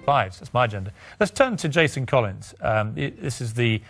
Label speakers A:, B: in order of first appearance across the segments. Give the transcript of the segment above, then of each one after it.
A: lives. That's my agenda. Let's turn to Jason Collins. This is the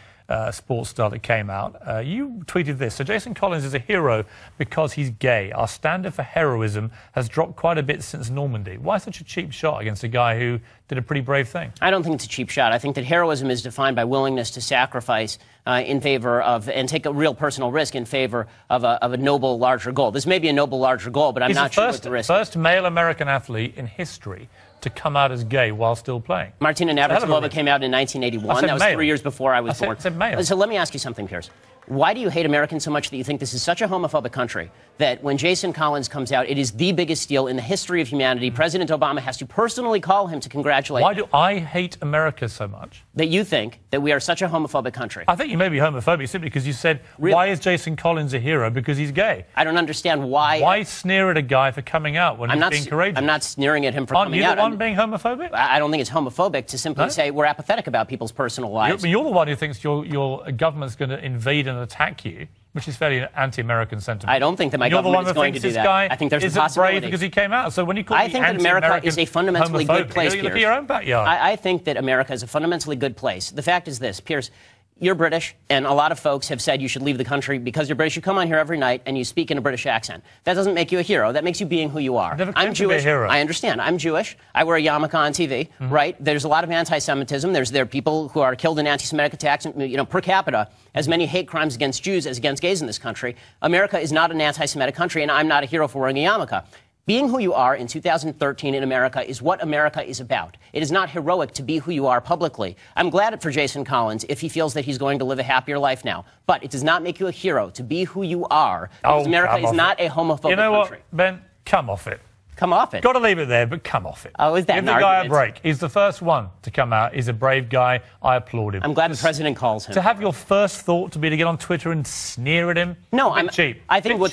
A: sports star that came out. You tweeted this. So Jason Collins is a hero because he's gay. Our standard for heroism has dropped quite a bit since Normandy. Why such a cheap shot against a guy who did a pretty brave thing?
B: I don't think it's a cheap shot. I think that heroism is defined by willingness to sacrifice in favor of and take a real personal risk in favor of a noble, larger goal. This may be a noble, larger goal, but I'm not sure what the risk is.
A: First male American athlete in history to come out as gay while still playing.
B: Martina Navratilova came out in 1981. That was 3 years before I was born.
A: I said male.
B: So let me ask you something, Piers. Why do you hate Americans so much that you think this is such a homophobic country that when Jason Collins comes out, it is the biggest deal in the history of humanity? President Obama has to personally call him to congratulate him.
A: Why do I hate America so much?
B: That you think that we are such a homophobic country.
A: I think you may be homophobic simply because you said, why is Jason Collins a hero? Because he's gay.
B: I don't understand why.
A: Why sneer at a guy for coming out when he's being courageous?
B: I'm not sneering at him for coming out.
A: Aren't you the one being homophobic?
B: I don't think it's homophobic to simply say we're apathetic about people's personal lives.
A: You're the one who thinks your government's going to invade and attack you, which is fairly anti-American sentiment.
B: I don't think that my government is going to do that. I think there's a possibility.
A: Brave because he came out. So when you call
B: I think that America is a fundamentally good place, Piers.
A: Look at your own backyard.
B: I think that America is a fundamentally good place. The fact is this, Piers. You're British, and a lot of folks have said you should leave the country because you're British. You come on here every night and you speak in a British accent. That doesn't make you a hero. That makes you being who you are.
A: I'm
B: Jewish.
A: To be a hero.
B: I understand. I'm Jewish. I wear a yarmulke on TV, right? There's a lot of anti-Semitism. There are people who are killed in anti-Semitic attacks, per capita, as many hate crimes against Jews as against gays in this country. America is not an anti-Semitic country, and I'm not a hero for wearing a yarmulke. Being who you are in 2013 in America is what America is about. It is not heroic to be who you are publicly. I'm glad for Jason Collins if he feels that he's going to live a happier life now. But it does not make you a hero to be who you are, because America is not a homophobic country.
A: You know what, Ben? Come off it.
B: Come off it.
A: Got to leave it there, but come off it.
B: Oh, is that
A: Give the guy a break. He's the first one to come out. He's a brave guy. I applaud him.
B: I'm glad the president calls him.
A: To have your first thought to be to get on Twitter and sneer at him?
B: No,
A: I'm cheap.
B: I think what's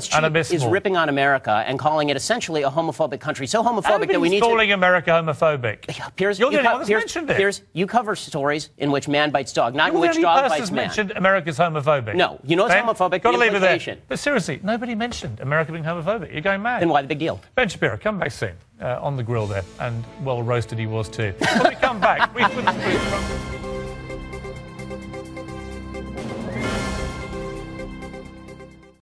B: cheap is ripping on America and calling it essentially a homophobic country. So homophobic that we need to...
A: calling America homophobic.
B: Piers,
A: You're the only one that's mentioned it.
B: Piers, you cover stories in which man bites dog, not in which dog bites man.
A: mentioned America's homophobic.
B: No, you know it's homophobic.
A: Got to leave it there. But seriously, nobody mentioned America being homophobic. You're going mad.
B: Then why the big deal?
A: Ben Shapiro, come back soon. On the grill there, and well roasted he was too. When we come back,